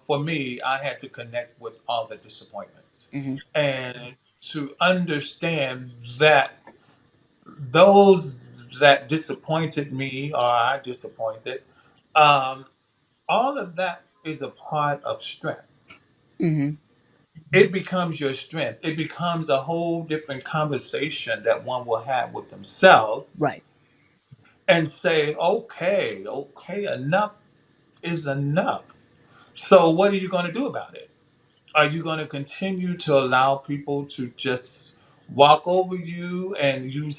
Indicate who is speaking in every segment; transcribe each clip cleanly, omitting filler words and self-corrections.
Speaker 1: For me, I had to connect with all the disappointments
Speaker 2: Hmm.
Speaker 1: and to understand that those that disappointed me or I disappointed, um, all of that is a part of strength.
Speaker 2: Hmm.
Speaker 1: It becomes your strength. It becomes a whole different conversation that one will have with themselves
Speaker 2: Right.
Speaker 1: and say, okay, okay, enough is enough. So, what are you going to do about it? Are you going to continue to allow people to just walk over you and you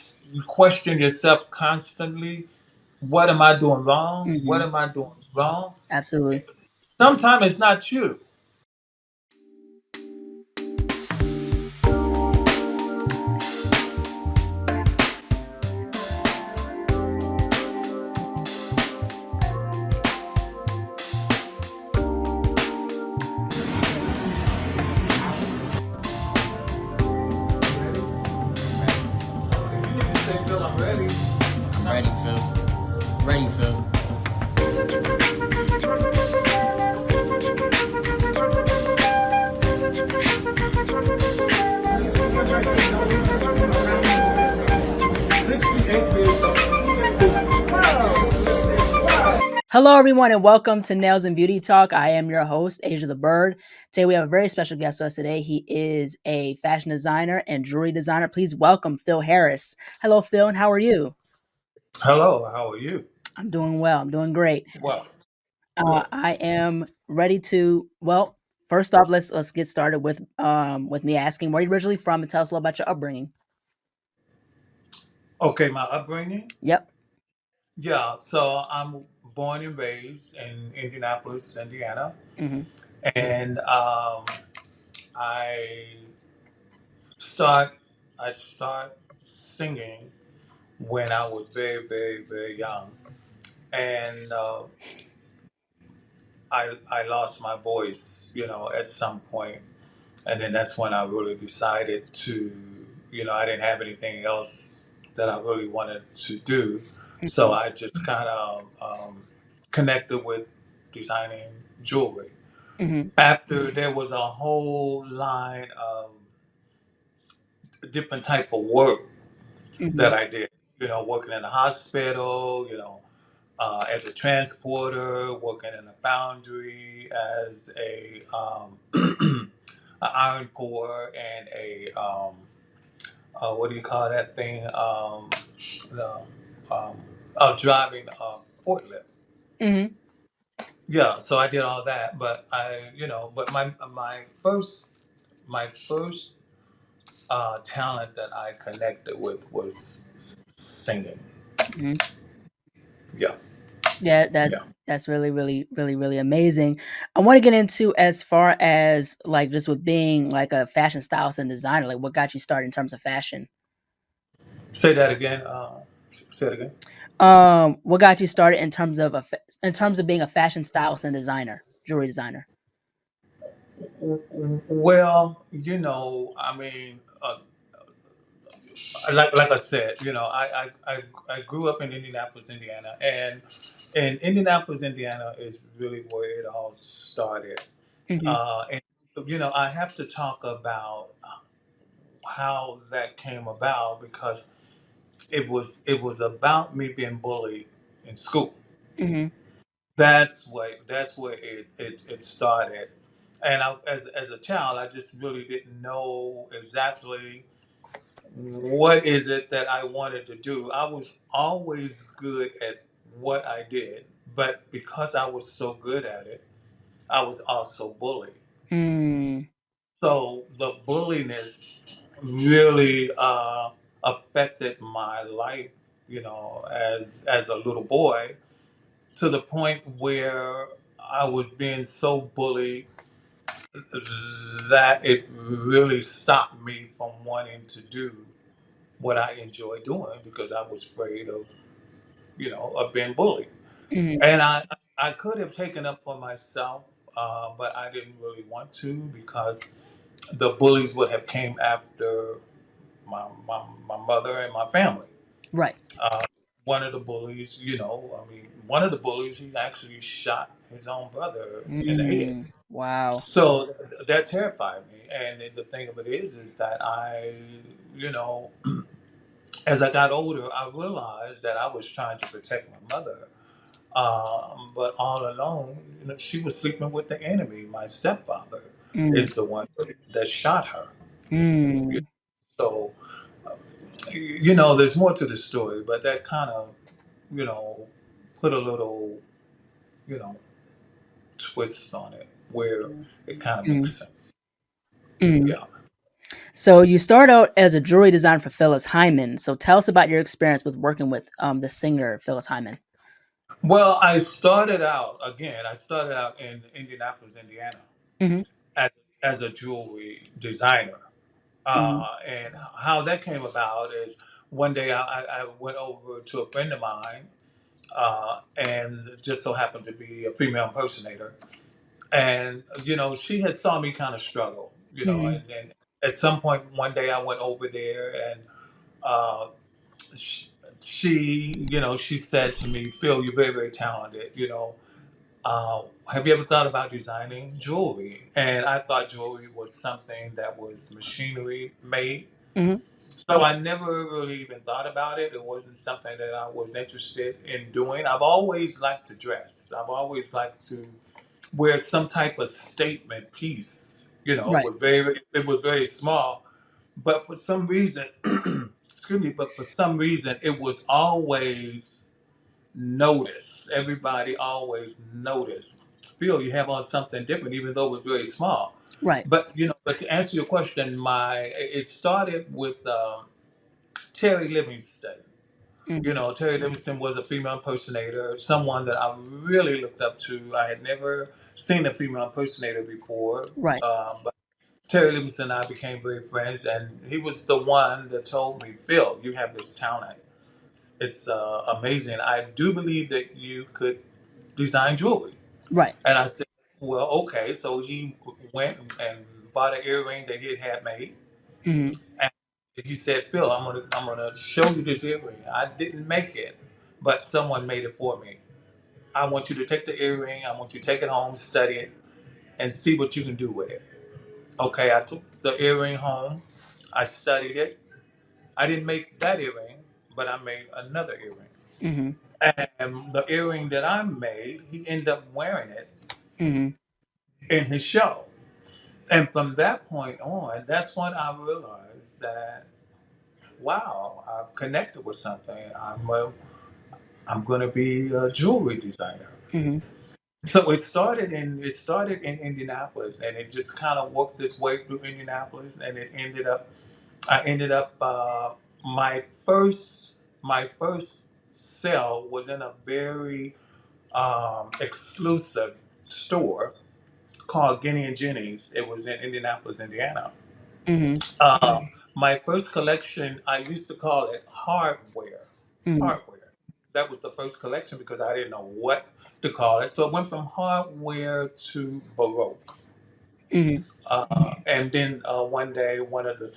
Speaker 1: question yourself constantly? What am I doing wrong? What
Speaker 2: Hmm.
Speaker 1: am I doing wrong?
Speaker 2: Absolutely.
Speaker 1: Sometimes it's not you. You need to say, Phil, I'm ready.
Speaker 3: I'm ready, Phil. Ready, Phil.
Speaker 2: Hello, everyone, and welcome to Nails and Beauty Talk. I am your host, Asia the Bird. Today, we have a very special guest with us today. He is a fashion designer and jewelry designer. Please welcome Phil Harris. Hello, Phil, and how are you?
Speaker 1: Hello, how are you?
Speaker 2: I'm doing well. I'm doing great.
Speaker 1: Well, good.
Speaker 2: I am ready to. Well, first off, let's get started with me asking where you originally from and tell us a little about your upbringing.
Speaker 1: Okay, my upbringing.
Speaker 2: Yep.
Speaker 1: Yeah, so I'm born and raised in Indianapolis, Indiana,
Speaker 2: Hmm.
Speaker 1: and I start I start singing when I was very, very, very young, and I lost my voice, at some point, and then that's when I really decided to, I didn't have anything else that I really wanted to do, so
Speaker 2: Hmm.
Speaker 1: I just kind of connected with designing jewelry.
Speaker 2: Hmm.
Speaker 1: After there was a whole line of different type of work that
Speaker 2: Hmm.
Speaker 1: I did, working in a hospital, as a transporter, working in a foundry, as a an iron pourer, and what do you call that thing? The, um, driving a forklift.
Speaker 2: Hmm.
Speaker 1: Yeah, so I did all that, but but my first talent that I connected with was singing.
Speaker 2: Hmm.
Speaker 1: Yeah,
Speaker 2: Yeah,
Speaker 1: yeah.
Speaker 2: that's really, really, really, really amazing. I want to get into as far as like just with being like a fashion stylist and designer, like what got you started in terms of fashion?
Speaker 1: Say that again. Say it again.
Speaker 2: What got you started in terms of in terms of being a fashion stylist and designer, jewelry designer?
Speaker 1: Well, I mean, like I said, I grew up in Indianapolis, Indiana, and Indianapolis, Indiana is really where it all started.
Speaker 2: Hmm.
Speaker 1: And I have to talk about how that came about because it was about me being bullied in school.
Speaker 2: Hmm.
Speaker 1: That's where it started. And as a child, I just really didn't know exactly what is it that I wanted to do. I was always good at what I did, but because I was so good at it, I was also bullied.
Speaker 2: Mm.
Speaker 1: So the bulliness really affected my life, as a little boy, to the point where I was being so bullied that it really stopped me from wanting to do what I enjoy doing because I was afraid of being bullied.
Speaker 2: Hmm.
Speaker 1: And I could have taken up for myself, but I didn't really want to because the bullies would have came after my mother and my family.
Speaker 2: Right.
Speaker 1: Uh, one of the bullies, I mean, one of the bullies, he actually shot his own brother in the head.
Speaker 2: Wow.
Speaker 1: So that terrified me. And the thing of it is that I, you know, as I got older, I realized that I was trying to protect my mother. But all along, she was sleeping with the enemy. My stepfather
Speaker 2: Mm,
Speaker 1: is the one that shot her.
Speaker 2: mm,
Speaker 1: So, there's more to the story, but that kind of, you know, put a little, you know, twist on it where it kind of
Speaker 2: mm,
Speaker 1: makes sense.
Speaker 2: mm.
Speaker 1: Yeah.
Speaker 2: So you start out as a jewelry designer for Phyllis Hyman. So tell us about your experience with working with the singer Phyllis Hyman.
Speaker 1: Well, I started out in Indianapolis, Indiana,
Speaker 2: Mm-hmm.
Speaker 1: as, as a jewelry designer.
Speaker 2: Mm-hmm.
Speaker 1: And how that came about is one day I went over to a friend of mine, and just so happened to be a female impersonator. And, she had saw me kind of struggle,
Speaker 2: Mm-hmm.
Speaker 1: and then at some point one day I went over there and uh, sh- she said to me, Phil, you're very, very talented, have you ever thought about designing jewelry? And I thought jewelry was something that was machinery made.
Speaker 2: Mm-hmm.
Speaker 1: So I never really even thought about it. It wasn't something that I was interested in doing. I've always liked to dress. I've always liked to wear some type of statement piece.
Speaker 2: Right.
Speaker 1: It was very small, but for some reason, excuse me, but for some reason, it was always noticed. Everybody always noticed. Phil, you have on something different, even though it was very small.
Speaker 2: Right.
Speaker 1: But to answer your question, it started with Terry Livingston.
Speaker 2: Mm-hmm.
Speaker 1: Terry Livingston was a female impersonator, someone that I really looked up to. I had never seen a female impersonator before,
Speaker 2: Right.
Speaker 1: but Terry Livingston and I became very friends, and he was the one that told me, Phil, you have this talent. It's amazing. I do believe that you could design jewelry.
Speaker 2: Right.
Speaker 1: And I said, well, okay. So he went and bought an earring that he had made.
Speaker 2: Mm-hmm.
Speaker 1: And he said, Phil, I'm gonna show you this earring. I didn't make it, but someone made it for me. I want you to take the earring. I want you to take it home, study it, and see what you can do with it. Okay, I took the earring home. I studied it. I didn't make that earring, but I made another earring.
Speaker 2: Mm-hmm.
Speaker 1: And the earring that I made, he ended up wearing it
Speaker 2: Mm-hmm.
Speaker 1: in his show. And from that point on, that's when I realized that, wow, I've connected with something. I'm going to be a jewelry designer.
Speaker 2: Mm-hmm.
Speaker 1: So it started in Indianapolis, and it just kind of worked its way through Indianapolis, and I ended up my first sale was in a very exclusive store called Guinea and Jenny's. It was in Indianapolis, Indiana.
Speaker 2: Mm-hmm.
Speaker 1: My first collection, I used to call it hardware.
Speaker 2: Mm-hmm.
Speaker 1: Hardware. That was the first collection because I didn't know what to call it. So it went from hardware to Baroque.
Speaker 2: Mm-hmm.
Speaker 1: And then one day, one of the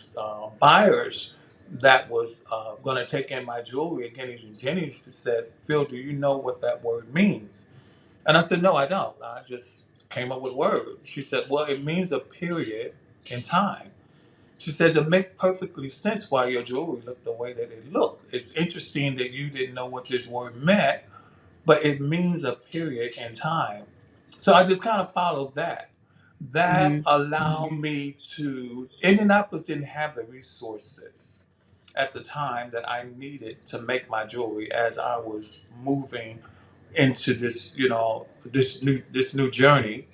Speaker 1: buyers that was going to take in my jewelry at Guineas and Jenny's said, Phil, do you know what that word means? And I said, no, I don't. I just came up with a word. She said, well, it means a period in time. She said, it make perfectly sense why your jewelry looked the way that it looked. It's interesting that you didn't know what this word meant, but it means a period in time. So I just kind of followed that. That
Speaker 2: Mm-hmm.
Speaker 1: allowed me to, Indianapolis didn't have the resources at the time that I needed to make my jewelry as I was moving into this, this new journey.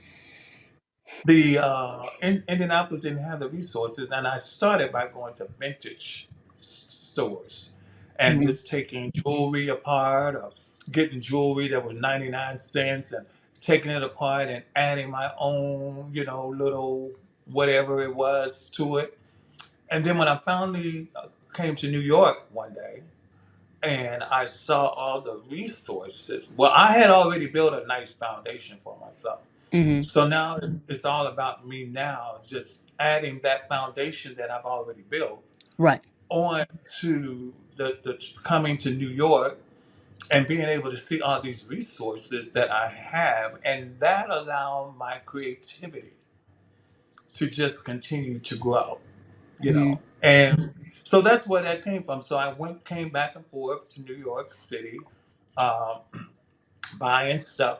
Speaker 1: Indianapolis didn't have the resources, and I started by going to vintage stores and
Speaker 2: Mm-hmm.
Speaker 1: just taking jewelry apart, or getting jewelry that was 99 cents and taking it apart and adding my own, little whatever it was to it. And then when I finally came to New York one day and I saw all the resources, well, I had already built a nice foundation for myself.
Speaker 2: Mm-hmm.
Speaker 1: So now it's all about me now, just adding that foundation that I've already built
Speaker 2: Right.
Speaker 1: on to the coming to New York and being able to see all these resources that I have, and that allowed my creativity to just continue to grow, you
Speaker 2: Mm-hmm.
Speaker 1: know. And so that's where that came from. So I came back and forth to New York City, um, buying stuff,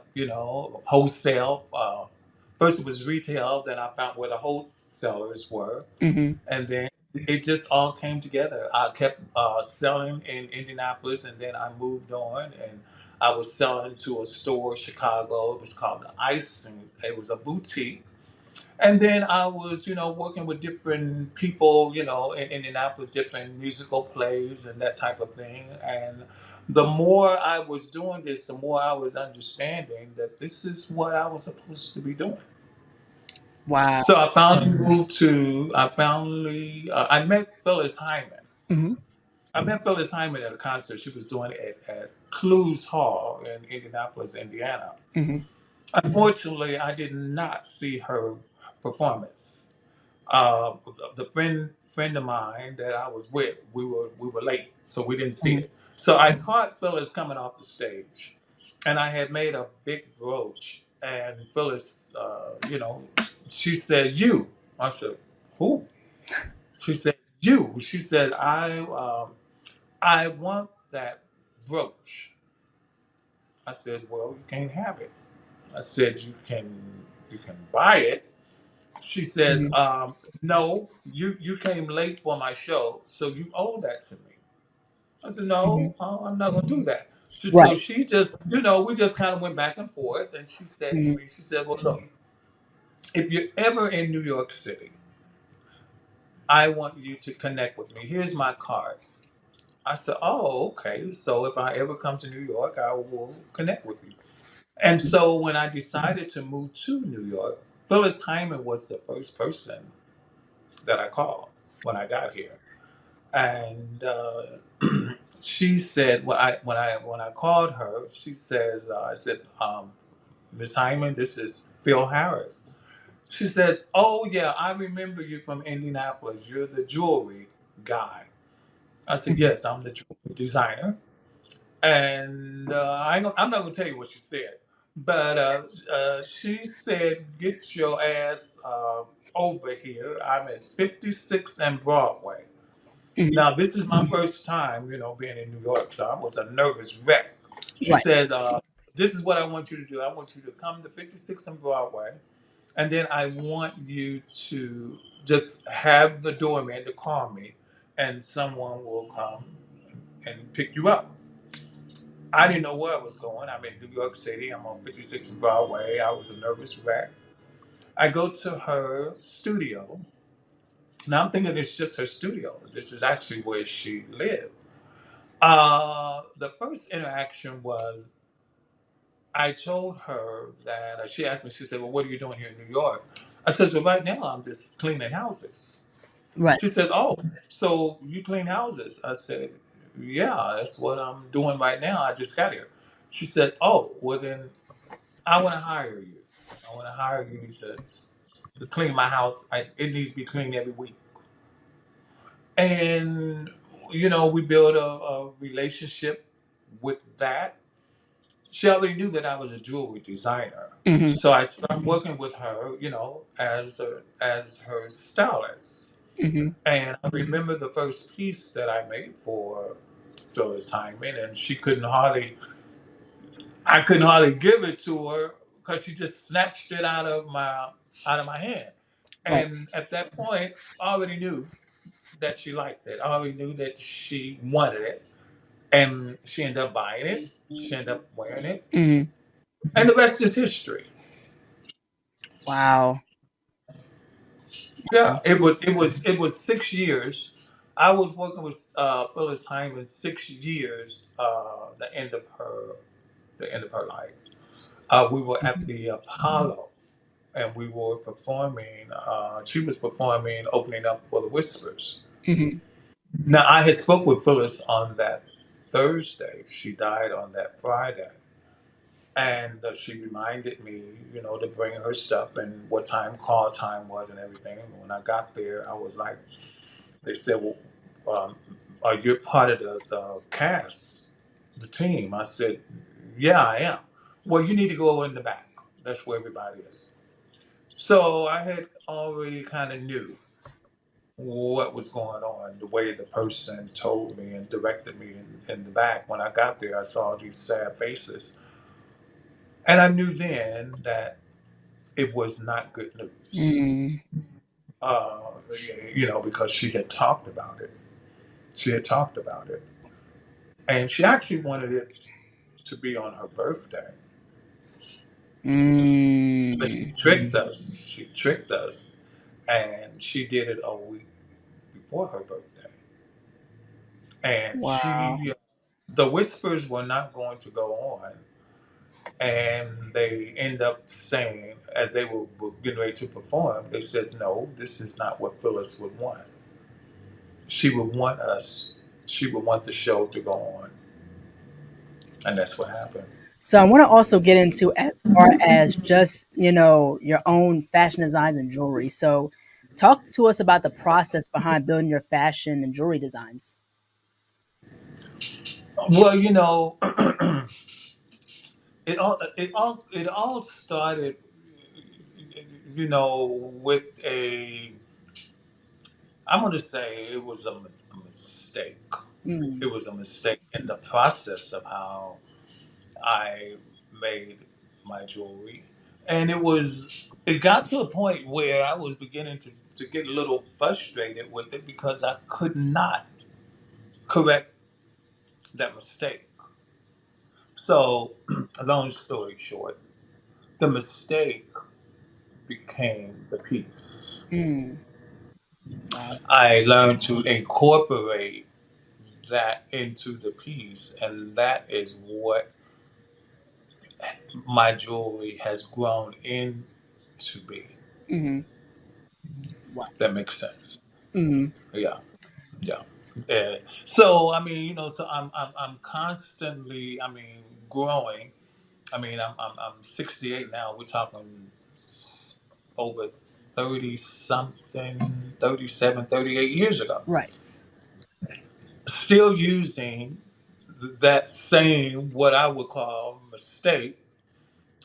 Speaker 1: wholesale. First it was retail, then I found where the wholesalers were,
Speaker 2: Mm-hmm.
Speaker 1: and then it just all came together. I kept selling in Indianapolis, and then I moved on, and I was selling to a store in Chicago. It was called the Icing. It was a boutique. And then I was, working with different people, in Indianapolis, different musical plays and that type of thing. And the more I was doing this, the more I was understanding that this is what I was supposed to be doing.
Speaker 2: Wow.
Speaker 1: So I met Phyllis Hyman.
Speaker 2: Mm-hmm.
Speaker 1: I met Phyllis Hyman at a concert she was doing at Clues Hall in Indianapolis, Indiana.
Speaker 2: Mm-hmm.
Speaker 1: Unfortunately, I did not see her performance. uh, the friend of mine that I was with, we were late, so we didn't see
Speaker 2: Mm-hmm.
Speaker 1: it. So I caught Phyllis coming off the stage, and I had made a big brooch. And Phyllis, she said, "You." I said, "Who?" She said, "You." She said, I want that brooch." I said, "Well, you can't have it." I said, "You can buy it." She says,
Speaker 2: Mm-hmm.
Speaker 1: "No, you came late for my show, so you owe that to me." I said,
Speaker 2: Mm-hmm.
Speaker 1: "No, I'm not going to do that." So
Speaker 2: Right.
Speaker 1: she just, we just kind of went back and forth, and she said to
Speaker 2: Mm-hmm.
Speaker 1: me, she said, "Well, look, if you're ever in New York City, I want you to connect with me. Here's my card." I said, "Oh, okay. So if I ever come to New York, I will connect with you." And so when I decided to move to New York, Phyllis Hyman was the first person that I called when I got here. And she said, when I called her, she says, I said, "Miss Hyman, this is Phil Harris." She says, "Oh yeah, I remember you from Indianapolis. You're the jewelry guy." I said,
Speaker 2: Mm-hmm.
Speaker 1: "Yes, I'm the jewelry designer." And I'm not going to tell you what she said, but she said, "Get your ass over here. I'm at 56 and Broadway."
Speaker 2: Mm-hmm.
Speaker 1: Now, this is my first time, being in New York, so I was a nervous wreck. She
Speaker 2: Right.
Speaker 1: said, "This is what I want you to do. I want you to come to 56 and Broadway, and then I want you to just have the doorman to call me, and someone will come and pick you up." I didn't know where I was going. I'm in New York City. I'm on 56 and Broadway. I was a nervous wreck. I go to her studio. Now I'm thinking it's just her studio. This is actually where she lived. The first interaction was I told her that she asked me, she said, "Well, what are you doing here in New York?" I said, "Well, right now I'm just cleaning houses."
Speaker 2: Right.
Speaker 1: She said, "Oh, so you clean houses?" I said, "Yeah, that's what I'm doing right now. I just got here." She said, "Oh, well then I want to hire you. I want to hire you to clean my house. It needs to be cleaned every week." And we built a relationship with that. She already knew that I was a jewelry designer,
Speaker 2: Mm-hmm.
Speaker 1: so I started working with her, as her stylist.
Speaker 2: Mm-hmm.
Speaker 1: And I remember the first piece that I made for Phyllis Hyman, and she couldn't hardly, I couldn't hardly give it to her because she just snatched it out of my hand.
Speaker 2: Right.
Speaker 1: And at that point, I already knew that she liked it. I already knew that she wanted it, and she ended up buying it. She ended up wearing it,
Speaker 2: Mm-hmm.
Speaker 1: and the rest is history.
Speaker 2: Wow.
Speaker 1: Yeah, it was 6 years. I was working with Phyllis Hyman 6 years. The end of her life. We were at
Speaker 2: Mm-hmm.
Speaker 1: the Apollo, and we were performing. She was performing, opening up for the Whispers.
Speaker 2: Mm-hmm.
Speaker 1: Now, I had spoke with Phyllis on that Thursday. She died on that Friday, and she reminded me, to bring her stuff and what time call time was and everything. And when I got there, I was like, they said, "Well, are you part of the cast?" the team. I said, yeah, I am. Well, you need to go in the back. That's where everybody is. So I had already kind of knew what was going on, the way the person told me and directed me in the back. When I got there, I saw these sad faces. And I knew then that it was not good news,
Speaker 2: Mm.
Speaker 1: uh, because she had talked about it. She had talked about it. And she actually wanted it to be on her birthday. But she
Speaker 2: Mm.
Speaker 1: tricked us. She tricked us. And she did it a week before her birthday. And
Speaker 2: Wow.
Speaker 1: the whispers were not going to go on. And they end up saying, as they were getting ready to perform, they said, no, this is not what Phyllis would want. She would want us, she would want the show to go on. And that's what happened.
Speaker 2: So I want to also get into as far as just, your own fashion designs and jewelry. So talk to us about the process behind building your fashion and jewelry designs.
Speaker 1: Well, it all started, with I'm going to say it was a mistake. It
Speaker 2: Mm.
Speaker 1: was a mistake in the process of how I made my jewelry. And it got to a point where I was beginning to get a little frustrated with it because I could not correct that mistake. So, long story short, the mistake became the piece.
Speaker 2: Mm. Wow.
Speaker 1: I learned to incorporate that into the piece, and that is what my jewelry has grown into be.
Speaker 2: Hmm. Wow.
Speaker 1: That makes sense.
Speaker 2: Hmm.
Speaker 1: Yeah, yeah. So I mean, so I'm constantly, I mean, growing. I mean, I'm 68 now. We're talking over 30 something, 37, 38 years ago.
Speaker 2: Right.
Speaker 1: Still using that same, what I would call mistake,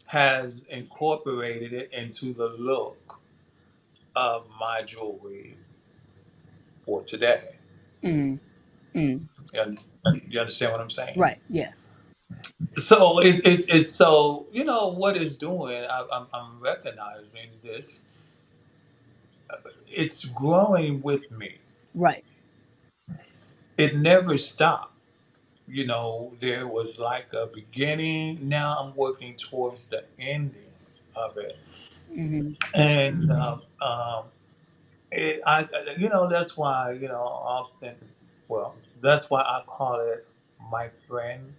Speaker 1: has incorporated it into the look of my jewelry for today.
Speaker 2: Mm. Mm.
Speaker 1: And you understand what I'm saying?
Speaker 2: Right. Yeah.
Speaker 1: So it's so what it's doing. I'm recognizing this. It's growing with me.
Speaker 2: Right.
Speaker 1: It never stopped. There was like a beginning. Now I'm working towards the ending of it,
Speaker 2: Hmm.
Speaker 1: and that's why often, well, that's why I call it my friend.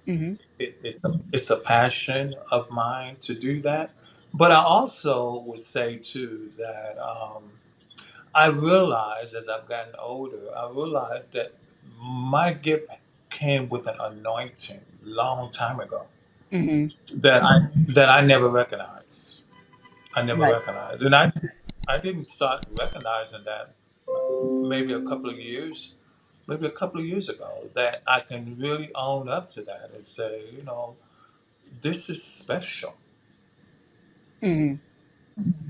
Speaker 2: Hmm.
Speaker 1: It's a passion of mine to do that. But I also would say too that I realized as I've gotten older, I realized that my gift came with an anointing long time ago
Speaker 2: Hmm.
Speaker 1: that I never recognized. I never
Speaker 2: Right.
Speaker 1: recognized, and I didn't start recognizing that maybe a couple of years ago, that I can really own up to that and say, this is special.
Speaker 2: Hmm.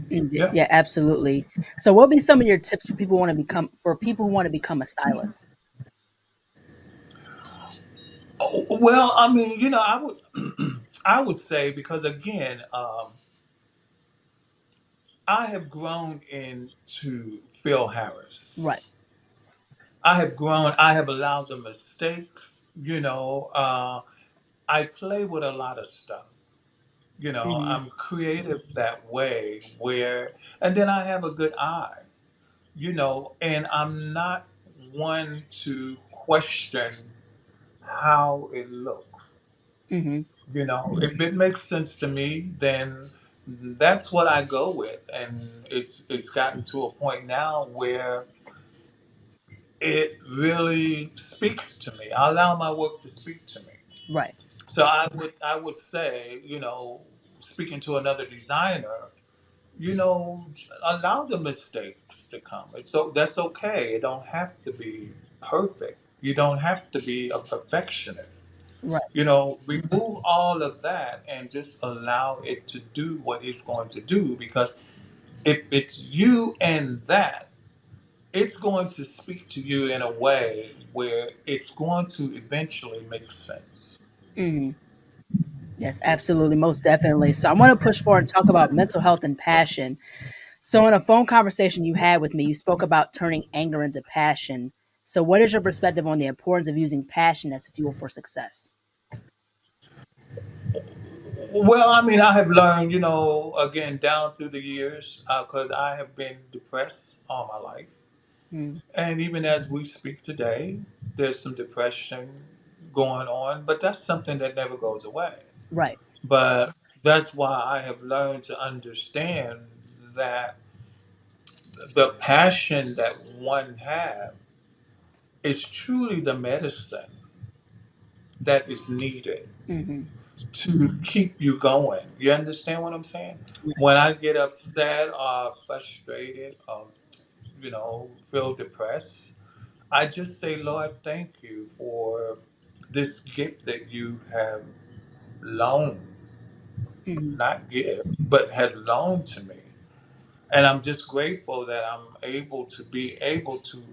Speaker 1: Yeah.
Speaker 2: Yeah, absolutely. So what would be some of your tips for people who want to become a stylist?
Speaker 1: Oh, well, I mean, I would I would say, because again, I have grown into Phil Harris.
Speaker 2: Right.
Speaker 1: I have allowed the mistakes. I play with a lot of stuff.
Speaker 2: Hmm.
Speaker 1: I'm creative that way, and then I have a good eye. And I'm not one to question how it looks.
Speaker 2: Hmm.
Speaker 1: If it makes sense to me, then that's what I go with. And it's gotten to a point now where it really speaks to me. I allow my work to speak to me.
Speaker 2: Right.
Speaker 1: So I would say, speaking to another designer, allow the mistakes to come. That's okay. It don't have to be perfect. You don't have to be a perfectionist.
Speaker 2: Right.
Speaker 1: Remove all of that and just allow it to do what it's going to do. Because if it's you and that, it's going to speak to you in a way where it's going to eventually make sense.
Speaker 2: Mhm. Yes, absolutely, most definitely. So I want to push forward and talk about mental health and passion. So in a phone conversation you had with me, you spoke about turning anger into passion. So what is your perspective on the importance of using passion as fuel for success?
Speaker 1: Well, I mean, I have learned, again, down through the years, because I have been depressed all my life.
Speaker 2: Mm,
Speaker 1: And even as we speak today, there's some depression going on, but that's something that never goes away.
Speaker 2: right.
Speaker 1: But that's why I have learned to understand that the passion that one has is truly the medicine that is needed
Speaker 2: Hmm.
Speaker 1: to keep you going. You understand what I'm saying?
Speaker 2: Right.
Speaker 1: When I get upset or frustrated or, feel depressed, I just say, Lord, thank you for this gift that you have loaned,
Speaker 2: Hmm.
Speaker 1: not give, but has loaned to me. And I'm just grateful that I'm able to be able to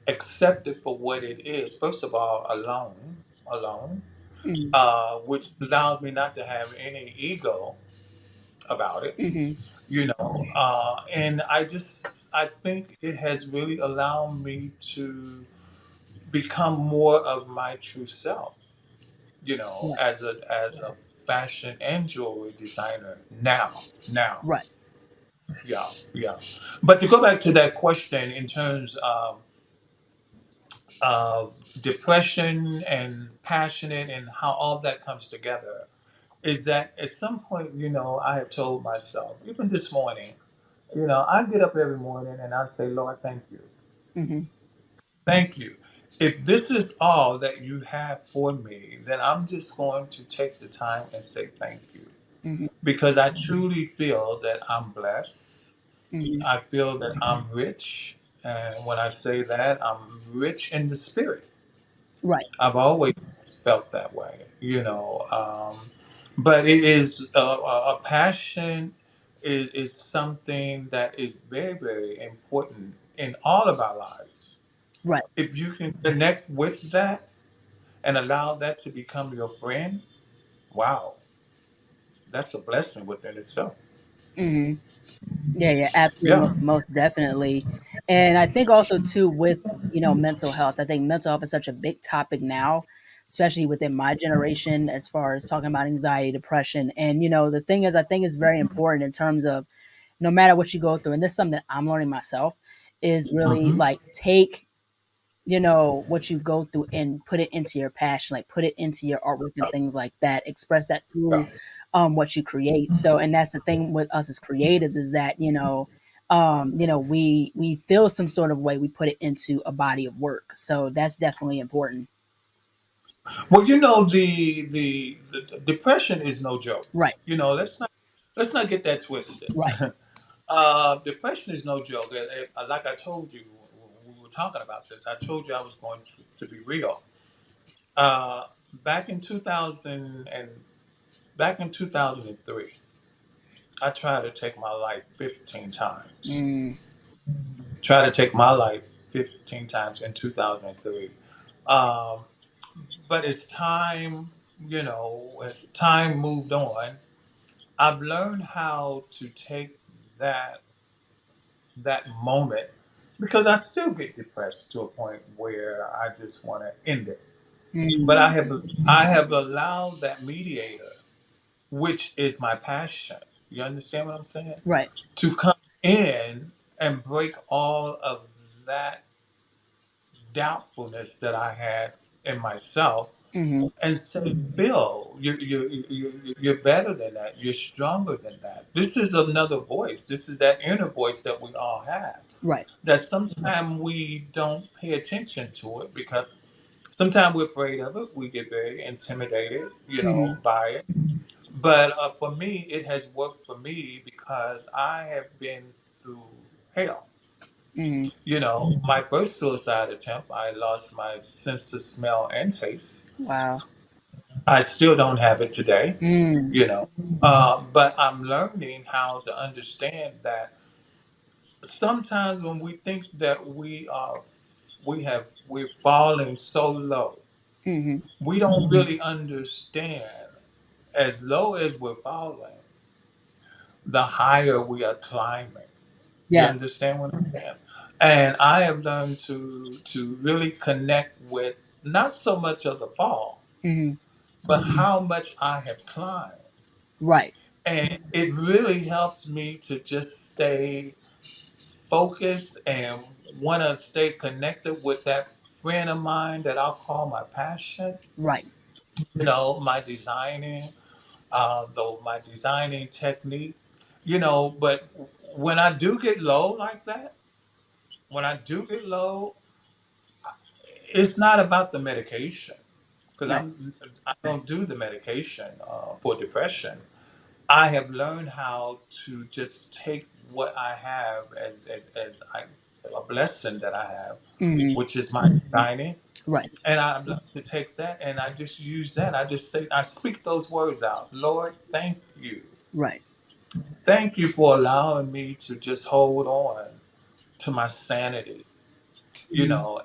Speaker 1: accept it for what it is. First of all, alone,
Speaker 2: Hmm.
Speaker 1: which allowed me not to have any ego about it,
Speaker 2: Hmm.
Speaker 1: and I think it has really allowed me to become more of my true self,
Speaker 2: Right.
Speaker 1: as a fashion and jewelry designer now.
Speaker 2: Right.
Speaker 1: Yeah, yeah. But to go back to that question in terms of depression and passionate and how all that comes together, is that at some point, I have told myself, even this morning, I get up every morning and I say, Lord, thank you.
Speaker 2: Hmm.
Speaker 1: Thank you. If this is all that you have for me, then I'm just going to take the time and say thank you.
Speaker 2: Hmm.
Speaker 1: Because I truly feel that I'm blessed.
Speaker 2: Hmm.
Speaker 1: I feel that I'm rich. And when I say that, I'm rich in the spirit.
Speaker 2: Right.
Speaker 1: I've always felt that way, but it is a passion is something that is very, very important in all of our lives.
Speaker 2: Right.
Speaker 1: If you can connect with that and allow that to become your friend, wow, that's a blessing within itself.
Speaker 2: Hmm. Yeah, yeah, absolutely,
Speaker 1: Yeah.
Speaker 2: most definitely. And I think also too with, mental health, I think mental health is such a big topic now, especially within my generation as far as talking about anxiety, depression. And the thing is I think it's very important in terms of no matter what you go through, and this is something that I'm learning myself, is really
Speaker 1: Hmm.
Speaker 2: like take what you go through and put it into your passion, like put it into your artwork and things like that. Express that through what you create. So, and that's the thing with us as creatives is that, we feel some sort of way, we put it into a body of work. So that's definitely important.
Speaker 1: Well, the depression is no joke.
Speaker 2: Right,
Speaker 1: Let's not get that twisted.
Speaker 2: right.
Speaker 1: Depression is no joke. Like I told you when we were talking about this, I told you I was going to be real. Uh, back in 2000 and back in 2003, I tried to take my life 15 times.
Speaker 2: Mm,
Speaker 1: Tried to take my life 15 times in 2003. Um, but as time moved on, I've learned how to take that that moment because I still get depressed to a point where I just want to end it. But
Speaker 2: mm,
Speaker 1: I have allowed that mediator, which is my passion. You understand what I'm saying?
Speaker 2: right.
Speaker 1: To come in and break all of that doubtfulness that I had in myself
Speaker 2: Hmm.
Speaker 1: and say, Bill, you're better than that. You're stronger than that. This is another voice. This is that inner voice that we all have.
Speaker 2: Right.
Speaker 1: That sometimes we don't pay attention to it because sometimes we're afraid of it. We get very intimidated,
Speaker 2: Hmm.
Speaker 1: by it. But for me, it has worked for me because I have been through hell.
Speaker 2: Hmm.
Speaker 1: My first suicide attempt, I lost my sense of smell and taste.
Speaker 2: Wow.
Speaker 1: I still don't have it today,
Speaker 2: Mm,
Speaker 1: you know. But I'm learning how to understand that sometimes when we think that we're falling so low,
Speaker 2: mm-hmm.
Speaker 1: we don't really understand. As low as we're falling, the higher we are climbing. You
Speaker 2: Yeah.
Speaker 1: understand what I'm saying? And I have learned to really connect with not so much of the fall,
Speaker 2: Mm-hmm.
Speaker 1: but how much I have climbed.
Speaker 2: Right.
Speaker 1: And it really helps me to just stay focused and want to stay connected with that friend of mine that I'll call my passion,
Speaker 2: Right.
Speaker 1: my designing, though my designing technique, but when I do get low like that, when I do get low, it's not about the medication because
Speaker 2: Right.
Speaker 1: I don't do the medication for depression. I have learned how to just take what I have a blessing that I have,
Speaker 2: Mm-hmm.
Speaker 1: which is my designing,
Speaker 2: Right.
Speaker 1: and I learned to take that and I just use that. I just say I speak those words out. Lord, thank you.
Speaker 2: Right.
Speaker 1: Thank you for allowing me to just hold on to my sanity,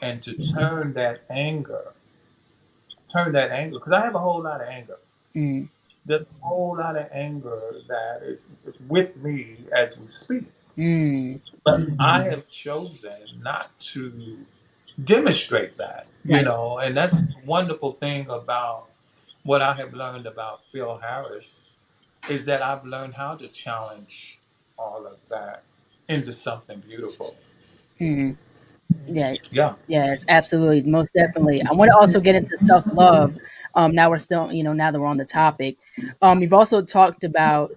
Speaker 1: and to turn that anger, because I have a whole lot of anger.
Speaker 2: Mm-hmm.
Speaker 1: There's a whole lot of anger that is with me as we speak.
Speaker 2: Mm,
Speaker 1: But I have chosen not to demonstrate that,
Speaker 2: right.
Speaker 1: and that's the wonderful thing about what I have learned about Phil Harris is that I've learned how to challenge all of that into something beautiful.
Speaker 2: Mm-hmm. Yeah.
Speaker 1: Yeah.
Speaker 2: Yes, absolutely. Most definitely. I want to also get into self-love. Now we're still, now that we're on the topic. You've also talked about,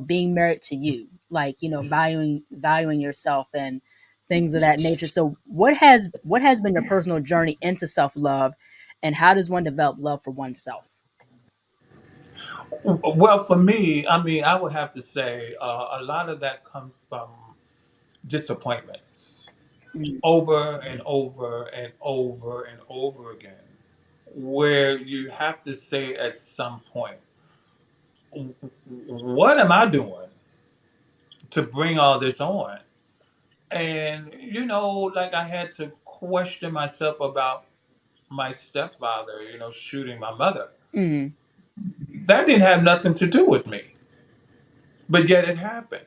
Speaker 2: being married to you, like, valuing yourself and things of that nature. So what has been your personal journey into self-love, and how does one develop love for oneself?
Speaker 1: Well, for me, I mean, I would have to say a lot of that comes from disappointments
Speaker 2: Mm,
Speaker 1: over and over and over and over again, where you have to say at some point, what am I doing to bring all this on? And, like I had to question myself about my stepfather, shooting my mother.
Speaker 2: mm,
Speaker 1: That didn't have nothing to do with me, but yet it happened.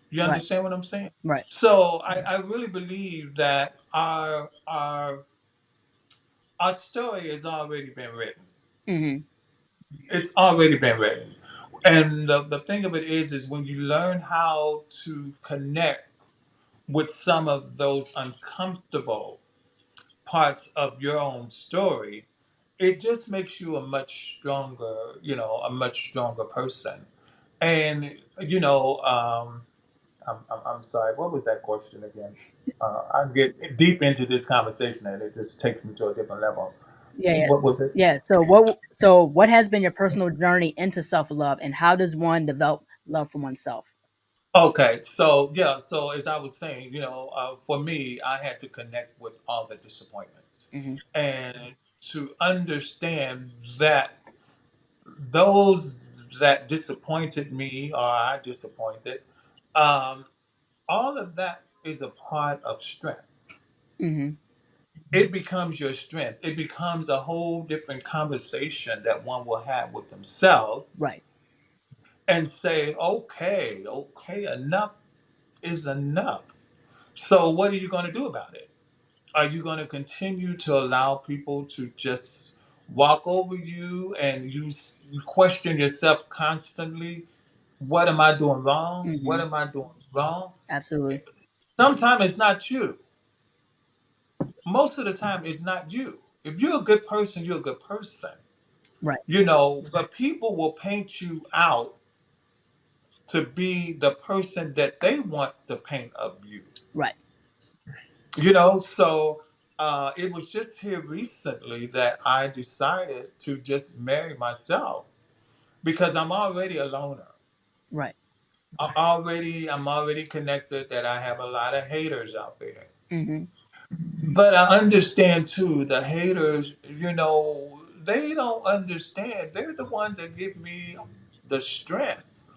Speaker 1: You
Speaker 2: right,
Speaker 1: understand what I'm saying?
Speaker 2: right.
Speaker 1: So I really believe that our story has already been written.
Speaker 2: Mm-hmm.
Speaker 1: It's already been written. And the thing of it is when you learn how to connect with some of those uncomfortable parts of your own story, it just makes you a much stronger person. And, I'm sorry, what was that question again? I get deep into this conversation and it just takes me to a different level.
Speaker 2: Yeah,
Speaker 1: What
Speaker 2: yes.
Speaker 1: was it?
Speaker 2: Yeah. So what has been your personal journey into self-love, and how does one develop love for oneself?
Speaker 1: Okay, so yeah, so as I was saying, for me, I had to connect with all the disappointments
Speaker 2: Mm-hmm.
Speaker 1: and to understand that those that disappointed me or I disappointed, um, all of that is a part of strength.
Speaker 2: Mm-hmm.
Speaker 1: It becomes your strength. It becomes a whole different conversation that one will have with themselves
Speaker 2: Right.
Speaker 1: and say, okay, okay, enough is enough. So, what are you going to do about it? Are you going to continue to allow people to just walk over you and you question yourself constantly? What am I doing wrong? What
Speaker 2: Mm-hmm.
Speaker 1: am I doing wrong?
Speaker 2: Absolutely.
Speaker 1: Sometimes it's not you. Most of the time, it's not you. If you're a good person, you're a good person.
Speaker 2: Right.
Speaker 1: But people will paint you out to be the person that they want to paint of you.
Speaker 2: Right.
Speaker 1: So it was just here recently that I decided to just marry myself because I'm already a loner.
Speaker 2: Right.
Speaker 1: I'm already connected that I have a lot of haters out there.
Speaker 2: Mm-hmm.
Speaker 1: But I understand too the haters, they don't understand. They're the ones that give me the strength.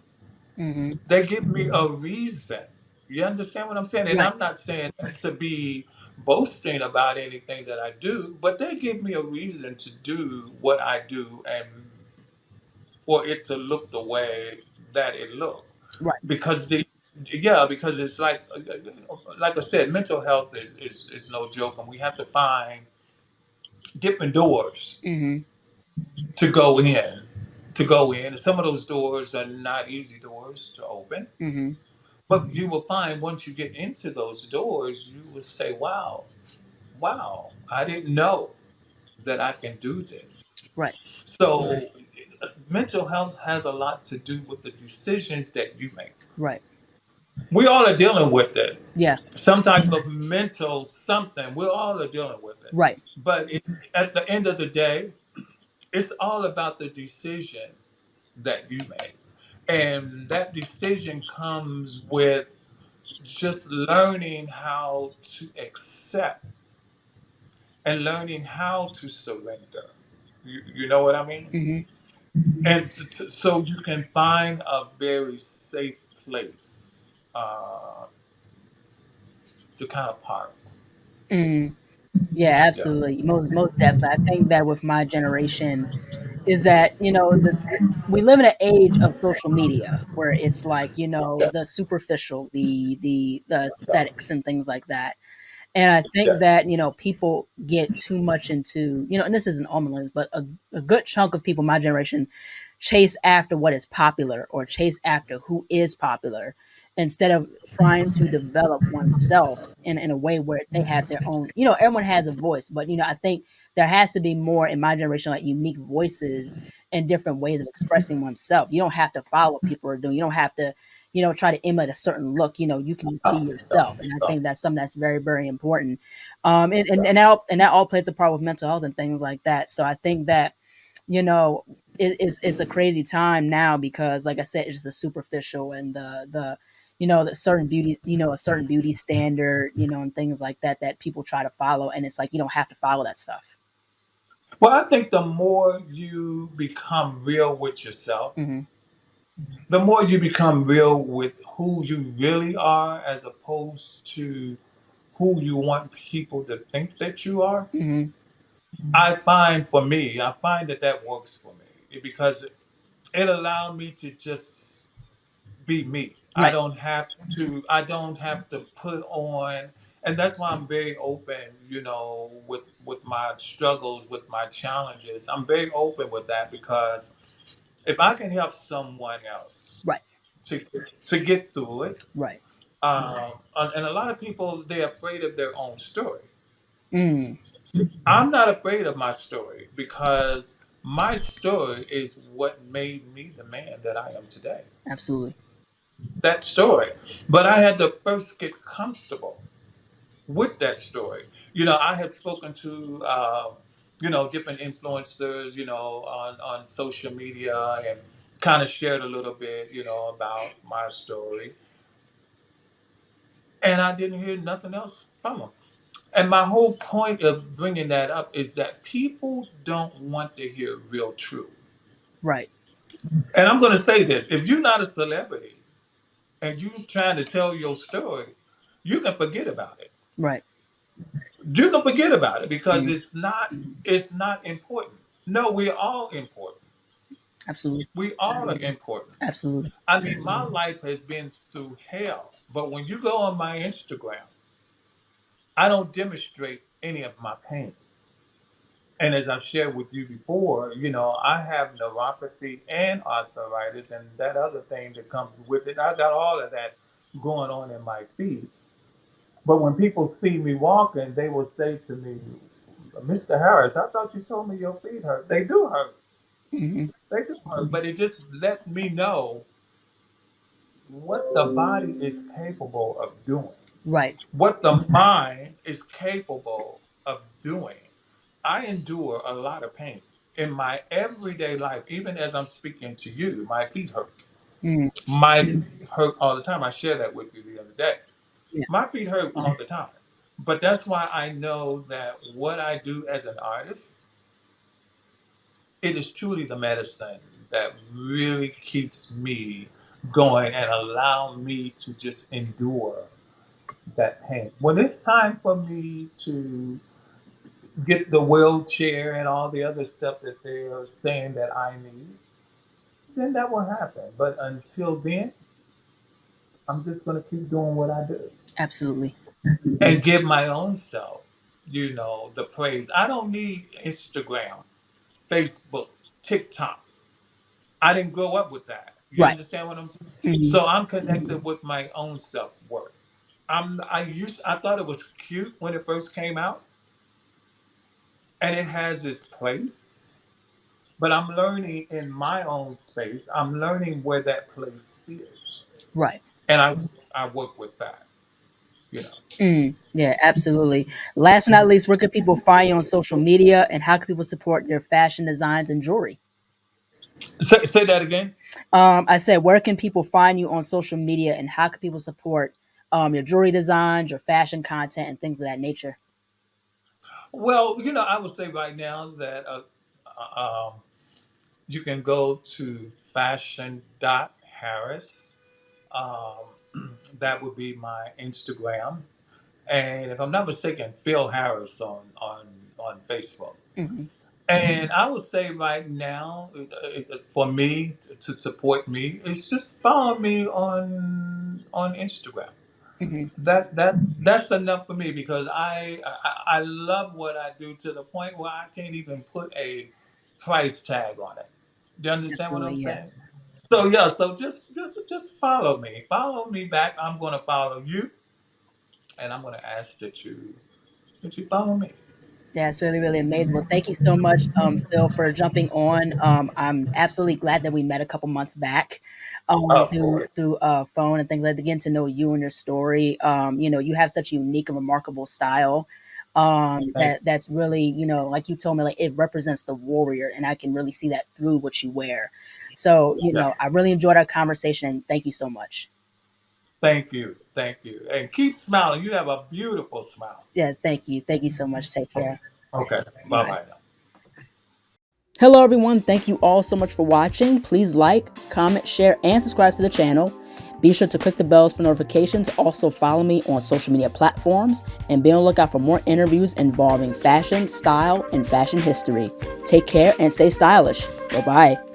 Speaker 2: Mm-hmm.
Speaker 1: They give me a reason. You understand what I'm saying? And
Speaker 2: Right.
Speaker 1: I'm not saying that to be boasting about anything that I do, but they give me a reason to do what I do and for it to look the way that it looked.
Speaker 2: Right.
Speaker 1: Because because it's like I said, mental health is no joke, and we have to find different doors
Speaker 2: Mm-hmm.
Speaker 1: to go in. To go in, and some of those doors are not easy doors to open.
Speaker 2: Mm-hmm.
Speaker 1: But you will find once you get into those doors, you will say, wow, wow, I didn't know that I can do this.
Speaker 2: Right.
Speaker 1: So, mental health has a lot to do with the decisions that you make.
Speaker 2: Right.
Speaker 1: We all are dealing with it.
Speaker 2: Yeah.
Speaker 1: Some type of mental something. We all are dealing with it.
Speaker 2: Right.
Speaker 1: But at the end of the day, it's all about the decision that you make. And that decision comes with just learning how to accept and learning how to surrender. You know what I mean?
Speaker 2: Mm-hmm.
Speaker 1: And so you can find a very safe place to kind of park.
Speaker 2: Mm. Yeah,
Speaker 1: Yeah.
Speaker 2: absolutely. Most definitely. I think that with my generation is that, we live in an age of social media where it's like,
Speaker 1: Yeah.
Speaker 2: the superficial, the
Speaker 1: Yeah.
Speaker 2: aesthetics and things like that. And I think
Speaker 1: Yes.
Speaker 2: that, people get too much into, and this isn't all millennials, but a good chunk of people my generation chase after what is popular or chase after who is popular instead of trying to develop oneself in a way where they have their own, everyone has a voice, but, I think there has to be more in my generation, like unique voices and different ways of expressing oneself. You don't have to follow what people are doing. You don't have to, try to emulate a certain look. You can just be yourself. And I think that's something that's very, very important. And that all plays a part with mental health and things like that. So I think that, you know, it's a crazy time now because, like I said, it's just a superficial and the certain beauty, a certain beauty standard, and things like that that people try to follow. And it's like, you don't have to follow that stuff.
Speaker 1: Well, I think the more you become real with yourself,
Speaker 2: Hmm.
Speaker 1: the more you become real with who you really are, as opposed to who you want people to think that you are.
Speaker 2: Hmm.
Speaker 1: I find that that works for me because it allowed me to just be me.
Speaker 2: Right.
Speaker 1: I don't have to put on, and that's why I'm very open, with my struggles, with my challenges. I'm very open with that because if I can help someone else
Speaker 2: Right.
Speaker 1: to to get through it,
Speaker 2: Right.
Speaker 1: and a lot of people, they're afraid of their own story.
Speaker 2: Mm.
Speaker 1: I'm not afraid of my story because my story is what made me the man that I am today.
Speaker 2: Absolutely.
Speaker 1: That story. But I had to first get comfortable with that story. I have spoken to, different influencers, on social media and kind of shared a little bit, about my story. And I didn't hear nothing else from them. And my whole point of bringing that up is that people don't want to hear real truth.
Speaker 2: Right.
Speaker 1: And I'm going to say this: if you're not a celebrity and you're trying to tell your story, you can forget about it.
Speaker 2: Right.
Speaker 1: You can forget about it because
Speaker 2: Mm.
Speaker 1: it's not important. No, we're all important.
Speaker 2: Absolutely.
Speaker 1: We all are important.
Speaker 2: Absolutely.
Speaker 1: I mean, my life has been through hell, but when you go on my Instagram, I don't demonstrate any of my pain. And as I've shared with you before, I have neuropathy and arthritis and that other thing that comes with it. I got all of that going on in my feet. But when people see me walking, they will say to me, Mr. Harris, I thought you told me your feet hurt. They do hurt.
Speaker 2: Hmm.
Speaker 1: They do hurt. But it just let me know what the body is capable of doing,
Speaker 2: Right.
Speaker 1: what the mind is capable of doing. I endure a lot of pain in my everyday life. Even as I'm speaking to you, my feet hurt.
Speaker 2: Mm.
Speaker 1: My feet hurt all the time. I shared that with you the other day.
Speaker 2: Yeah.
Speaker 1: My feet hurt all the time. But that's why I know that what I do as an artist it is truly the medicine that really keeps me going and allow me to just endure that pain. When it's time for me to get the wheelchair and all the other stuff that they're saying that I need, then that will happen. But until then, I'm just going to keep doing what I do
Speaker 2: Absolutely.
Speaker 1: and give my own self, the praise. I don't need Instagram, Facebook, TikTok. I didn't grow up with that. You
Speaker 2: Right.
Speaker 1: understand what I'm saying?
Speaker 2: Hmm.
Speaker 1: So I'm connected with my own self worth. I thought it was cute when it first came out, and it has its place. But I'm learning in my own space. I'm learning where that place is,
Speaker 2: Right.
Speaker 1: and I work with that. You know.
Speaker 2: Yeah, absolutely. Last but not least, where can people find you on social media, and how can people support your fashion designs and jewelry?
Speaker 1: Say that again.
Speaker 2: I said, where can people find you on social media, and how can people support your jewelry designs, your fashion content, and things of that nature?
Speaker 1: Well, I would say right now that you can go to fashion.harris. That would be my Instagram. And if I'm not mistaken, Phil Harris on Facebook.
Speaker 2: Hmm.
Speaker 1: And I would say right now, for me to support me, is just follow me on Instagram.
Speaker 2: Hmm.
Speaker 1: That's enough for me because I love what I do to the point where I can't even put a price tag on it. Do you understand what
Speaker 2: Absolutely,
Speaker 1: I'm
Speaker 2: yeah.
Speaker 1: saying? So yeah, so just follow me back. I'm gonna follow you, and I'm gonna ask that you follow me.
Speaker 2: Yeah, it's really, really amazing. Well, thank you so much, Phil, for jumping on. I'm absolutely glad that we met a couple months back,
Speaker 1: Of
Speaker 2: through
Speaker 1: course.
Speaker 2: phone and things like that, getting to know you and your story. You have such a unique and remarkable style.
Speaker 1: Thank
Speaker 2: That's really, like you told me, like it represents the warrior, and I can really see that through what you wear. So,
Speaker 1: yeah.
Speaker 2: I really enjoyed our conversation, and thank you so much.
Speaker 1: Thank you, and keep smiling. You have a beautiful smile.
Speaker 2: Yeah, thank you so much. Take care.
Speaker 1: Okay, bye
Speaker 2: Bye.
Speaker 1: bye now.
Speaker 2: Hello, everyone. Thank you all so much for watching. Please like, comment, share, and subscribe to the channel. Be sure to click the bells for notifications. Also, follow me on social media platforms and be on the lookout for more interviews involving fashion, style, and fashion history. Take care and stay stylish. Bye bye.